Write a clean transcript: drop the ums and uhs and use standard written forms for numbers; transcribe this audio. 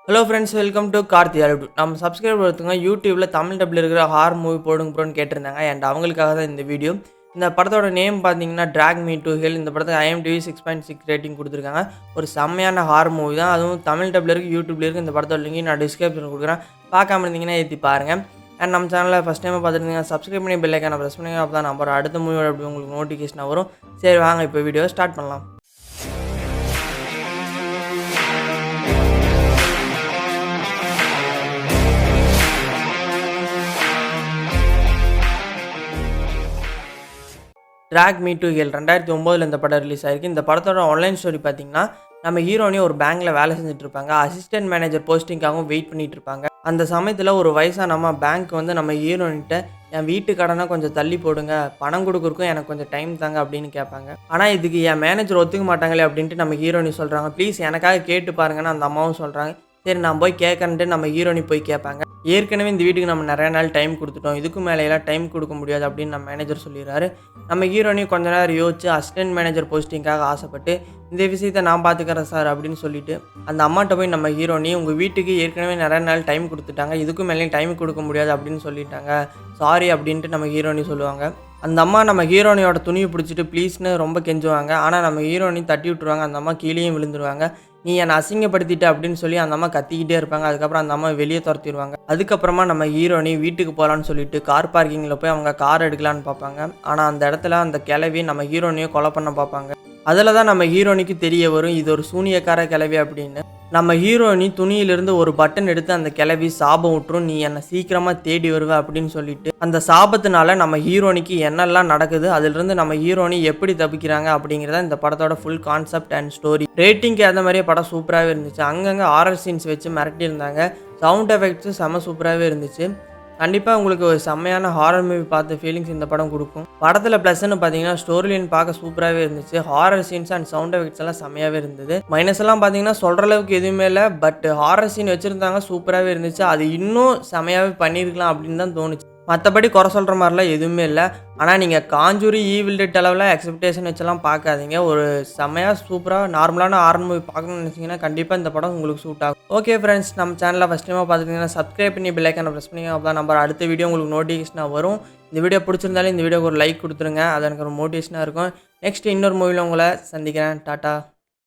Hello friends, welcome to Karthi ஆல்டு. நம்ம subscriber ஒருத்தவங்க யூடியூப்பில் தமிழ் டப்பில் இருக்கிற ஹாரர் மூவி போடுங்க ப்ரோன்னு கேட்டிருந்தாங்க. அண்ட் அவங்களுக்காக தான் இந்த வீடியோ. இந்த படத்தோட நேம் பார்த்தீங்கன்னா ட்ராக் மீ டு ஹெல். இந்த படத்துக்கு IMDb 6.6 ரேட்டிங் கொடுத்துருக்காங்க. ஒரு செம்மையான ஹாரர் மூவி தான். அதுவும் தமிழ் டப்பில் இருக்குது, யூடியூப்ல இருக்குது. இந்த படத்தோட லிங்க் நான் டிஸ்கிரிப்ஷன் கொடுக்குறேன். பார்க்காம இருந்தீங்கன்னா ஏற்றி பாருங்கள். அண்ட் நம்ம சேனலில் ஃபஸ்ட் டைம் பார்த்துருந்தீங்கன்னா சப்ஸ்கிரைப் பண்ணி பெல் ஐக்கானை ப்ரெஸ் பண்ணுங்க. அப்போ தான் நம்ம அடுத்த மூவியோட அப்படி உங்களுக்கு நோட்டிஃபிகேஷன் வரும். சரி வாங்க இப்போ வீடியோ ஸ்டார்ட் பண்ணலாம். ட்ராக் மீ டு ஹெல் 2009 இந்த படம் ரிலீஸ் ஆயிருக்கு. இந்த படத்தோட ஆன்லைன் ஸ்டோரி பார்த்தீங்கன்னா, நம்ம ஹீரோனி ஒரு பேங்க்ல வேலை செஞ்சுட்டு இருப்பாங்க. அசிஸ்டன்ட் மேனேஜர் போஸ்டிங்காகவும் வெயிட் பண்ணிட்டு இருப்பாங்க. அந்த சமயத்தில் ஒரு வயசான அம்மா பேங்க் வந்து நம்ம ஹீரோனிட்ட என் வீட்டு கடனை கொஞ்சம் தள்ளி போடுங்க, பணம் கொடுக்குறக்கும் எனக்கு கொஞ்சம் டைம் தாங்க அப்படின்னு கேட்பாங்க. ஆனால் இதுக்கு என் மேனேஜர் ஒத்துக்க மாட்டாங்களே அப்படின்ட்டு நம்ம ஹீரோனி சொல்கிறாங்க. ப்ளீஸ் எனக்காக கேட்டு பாருங்கன்னு அந்த அம்மாவும் சொல்கிறாங்க. சரி நான் போய் கேட்கறேன்ட்டு நம்ம ஹீரோனி போய் கேட்பாங்க. ஏற்கனவே இந்த வீட்டுக்கு நம்ம நிறைய நாள் டைம் கொடுத்துட்டோம், இதுக்கு மேலேயெல்லாம் டைம் கொடுக்க முடியாது அப்படின்னு நம்ம மேனேஜர் சொல்லிடுறாரு. நம்ம ஹீரோனி கொஞ்ச நேரம் யோசிச்சு அசிஸ்டன்ட் மேனேஜர் போஸ்டிங்காக ஆசைப்பட்டு இந்த விஷயத்தை நான் பார்த்துக்கிறேன் சார் அப்படின்னு சொல்லிட்டு அந்த அம்மாட்ட போய் நம்ம ஹீரோனி உங்கள் வீட்டுக்கு ஏற்கனவே நிறைய நாள் டைம் கொடுத்துட்டாங்க, இதுக்கு மேலேயும் டைம் கொடுக்க முடியாது அப்படின்னு சொல்லிட்டாங்க, சாரி அப்படின்ட்டு நம்ம ஹீரோனி சொல்லுவாங்க. அந்த அம்மா நம்ம ஹீரோனியோட துணியை பிடிச்சிட்டு ப்ளீஸ்னு ரொம்ப கெஞ்சுவாங்க. ஆனால் நம்ம ஹீரோனி தட்டி விட்டுருவாங்க. அந்த அம்மா கீழேயும் விழுந்துருவாங்க. நீ என்னை அசிங்கப்படுத்திட்ட அப்படின்னு சொல்லி அந்த அம்மா கத்திக்கிட்டே இருப்பாங்க. அதுக்கப்புறம் அந்த அம்மா வெளியே துரத்திடுவாங்க. அதுக்கப்புறமா நம்ம ஹீரோனி வீட்டுக்கு போகலான்னு சொல்லிட்டு கார் பார்க்கிங்கில் போய் அவங்க கார் எடுக்கலான்னு பார்ப்பாங்க. ஆனால் அந்த இடத்துல அந்த கிளவி நம்ம ஹீரோனியை கொலை பண்ண பார்ப்பாங்க. அதில் தான் நம்ம ஹீரோனிக்கு தெரிய வரும் இது ஒரு சூனியக்கார கிளவி அப்படின்னு. நம்ம ஹீரோனி துணியிலிருந்து ஒரு பட்டன் எடுத்து அந்த கிளவி சாபம் விட்டுரும், நீ என்னை சீக்கிரமாக தேடி வருவ அப்படின்னு சொல்லிட்டு அந்த சாபத்தினால நம்ம ஹீரோனிக்கு என்னெல்லாம் நடக்குது, அதிலிருந்து நம்ம ஹீரோனி எப்படி தப்பிக்கிறாங்க அப்படிங்கிறத இந்த படத்தோட ஃபுல் கான்செப்ட் அண்ட் ஸ்டோரி. ரேட்டிங்க்கு அந்த மாதிரியே படம் சூப்பராகவே இருந்துச்சு. அங்கங்கே ஹாரர் சீன்ஸ் வச்சு மிரட்டியிருந்தாங்க. சவுண்ட் எஃபெக்ட்ஸும் செம்ம சூப்பராகவே இருந்துச்சு. கண்டிப்பாக உங்களுக்கு ஒரு செம்மையான ஹாரர் மூவி பார்த்த ஃபீலிங்ஸ் இந்த படம் கொடுக்கும். படத்தில் ப்ளஸ்ன்னு பார்த்தீங்கன்னா ஸ்டோரி லைன் பார்க்க சூப்பராகவே இருந்துச்சு. Horror scenes and sound effects எல்லாம் செம்மையாகவே இருந்தது. மைனஸ் எல்லாம் பார்த்தீங்கன்னா சொல்கிற அளவுக்கு எதுவுமே இல்லை. பட் ஹாரர் சீன் வச்சுருந்தாங்க, சூப்பராகவே இருந்துச்சு. அது இன்னும் செம்மையாகவே பண்ணியிருக்கலாம் அப்படின்னு தான் தோணுச்சு. மற்றபடி குறை சொல்கிற மாதிரிலாம் எதுவுமே இல்லை. ஆனால் நீங்கள் காஞ்சூரி ஈவில் டெட் அளவில் எக்ஸ்பெக்டேஷன் வச்செல்லாம் பார்க்காதீங்க. ஒரு செம்மையாக சூப்பராக நார்மலான ஹாரர் மூவி பார்க்கணும்னு நினச்சிங்கன்னா கண்டிப்பாக இந்த படம் உங்களுக்கு சூட் ஆகும். ஓகே ஃப்ரெண்ட்ஸ், நம்ம சேனலில் ஃபஸ்ட் டைமாக பார்த்துக்கிட்டிங்கன்னா சப்ஸ்கிரைப் பண்ணி பெல் ஐக்கானை ப்ரெஸ் பண்ணிங்க. அப்போ தான் நம்ம அடுத்த வீடியோ உங்களுக்கு நோட்டிஃபிகேஷனாக வரும். இந்த வீடியோ பிடிச்சிருந்தாலும் இந்த வீடியோக்கு ஒரு லைக் கொடுத்துருங்க, அது எனக்கு ஒரு மோட்டிவேஷனாக இருக்கும். நெக்ஸ்ட் இன்னொரு மூவியில் உங்களை சந்திக்கிறேன். டாட்டா.